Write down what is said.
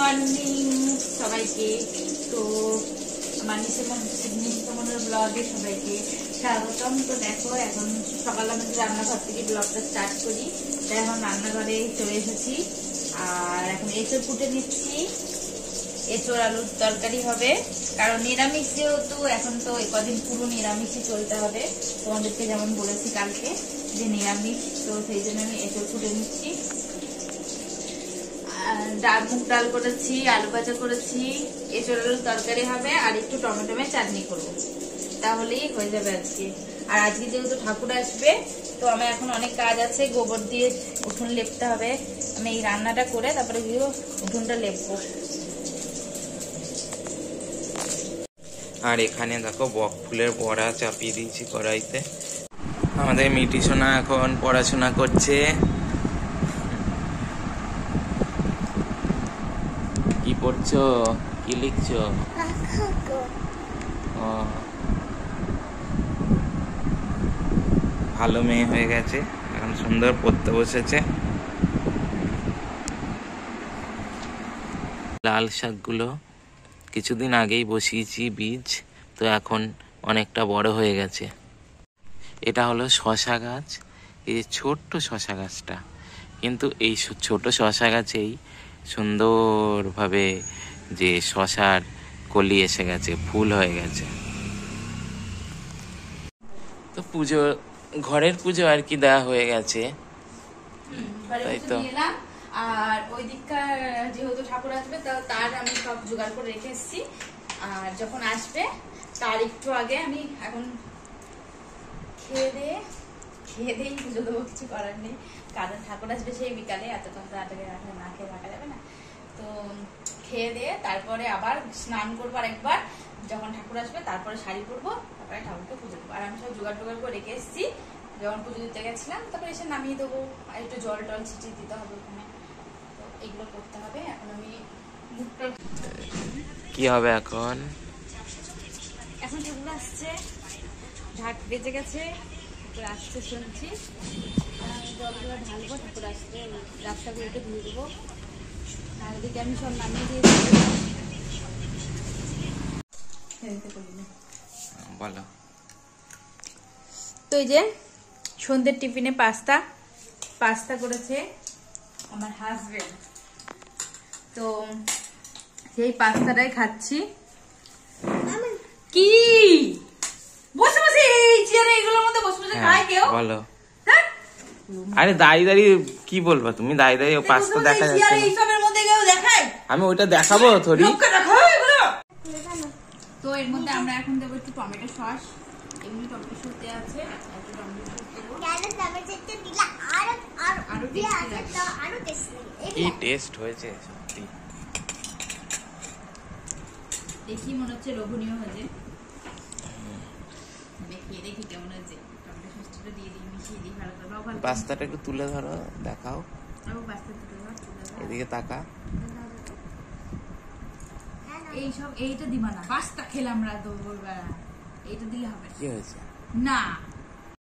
Morning সবাইকে। তো আমার নিত্যমনের ব্লগে সবাইকে স্বাগতম। তো দেখো এখন সকাল আমাদের রান্নাঘর থেকে ব্লগটা স্টার্ট করি। তাই এখন রান্নাঘরে চলে এসেছি আর এখন এঁচড় কুটে নিচ্ছি। এঁচড় আলুর তরকারি হবে, কারণ নিরামিষ যেহেতু এখন তো কদিন পুরো নিরামিষই চলতে হবে। তোমাদেরকে যেমন বলেছি কালকে যে নিরামিষ, তো সেই জন্য আমি এঁচড় কুটে নিচ্ছি। মুগ ডাল করেছি, আলু ভাজা করেছি, এঁচড় আলুর তরকারি হবে আর একটু টমেটোমের চাটনি করবো, তাহলেই হয়ে যাবে আজকে। আর আজকে যেহেতু ঠাকুর আসবে, তো আমার এখন অনেক কাজ আছে। গোবর দিয়ে উঠোন লেপতে হবে। আমি এই রান্নাটা করে তারপরে গিয়ে উঠোনটা লেপবো। আর এখানে দেখো বক ফুলের বড়া চাপিয়ে দিয়েছি কড়াইতে। আমাদের মিটি সোনা এখন পড়াশোনা করছে। কি পড়ছো, কি লিখছো? ভালো মেয়ে হয়ে গেছে, এখন সুন্দর পড়তে বসেছে। লাল শাকগুলো কিছুদিন আগেই বসিয়েছি বীজ, তো এখন অনেকটা বড় হয়ে গেছে। এটা হলো শশা গাছ, এই যে ছোট্ট শশা গাছটা, কিন্তু এই ছোট শশা গাছেই সুন্দরভাবে যে শশার কলি এসে গেছে, ফুল হয়ে গেছে। তো পুজো, ঘরের পুজো আর কি দেওয়া হয়ে গেছে, তাই তো। আর ওই দিককার যেহেতু ঠাকুর আসবে, তার আমি সব জোগাড় করে রেখে এসেছি। আর যখন আসবে তার একটু আগে আমি এখন খেয়ে দিয়ে পুজো দেবো, কিছু করার নেই। কারণ ঠাকুর আসবে সেই বিকালে, এতক্ষণ তো না খেয়ে থাকা যাবে না। তো খেয়ে দিয়ে তারপরে আবার স্নান করবো আর একবার, যখন ঠাকুর আসবে তারপরে শাড়ি পরবো, তারপরে ঠাকুরকে পুজো দেবো। আর আমি সব জোগাড় টোগাড় করে রেখে এসেছি। যখন পুজো দিতে গেছিলাম তারপরে এসে নামিয়ে দেবো, আর একটু জল টল ছিটিয়ে দিতে হবে ওখানে। তো এগুলো করতে হবে। এখন আমি মুখটা কি হবে এখন? এখন ঠাকুর আসছে, ঢাক বেজে গেছে, ঠাকুর আসছে শুনছি। জলগুলো ঢালবো, ঠাকুর আসছে, রাস্তাগুলোকে ধুয়ে দেবো। আর ওদিকে আমি সব নামিয়ে দিয়ে বলো। তো এই যে সন্ধ্যের টিফিনে পাস্তা করেছে আমার হাজবেন্ড। তো সেই পাস্তাটাই খাচ্ছি। কি বসে বসে এই চেয়ারে এগুলোর মধ্যে বসে বসে খায় কেউ? বলো। আরে দাঁড়িয়ে দাঁড়িয়ে কি বলবা তুমি? দাঁড়িয়ে দাঁড়িয়ে পাস্তা দেখা যাচ্ছে, এইসবের মধ্যে কেউ দেখায়? আমি ওইটা দেখাবো থোড়ি। তো এর মধ্যে আমরা এখন দেবো একটু টমেটো সস। এমনি টমেটো সস দেওয়া আছে, একটু টমেটো সস দেবো। কি টেস্ট হয়েছে সত্যি, দেখি মনে হচ্ছে লোভনীয় হয়েছে। দেখি কেমন হয়েছে। টমেটো সসটা দিয়ে দিই, মিশিয়ে দিই ভালো করে। পাস্তাটা একটু তুলে ধরো, দেখাও। পাস্তা তুলে ধর। এদিকে তাকা। এইটা দিবা না, পাস্তা খেলাম রাত দুপুরবেলা, এইটা দিলে হবে কি হয়েছে? না।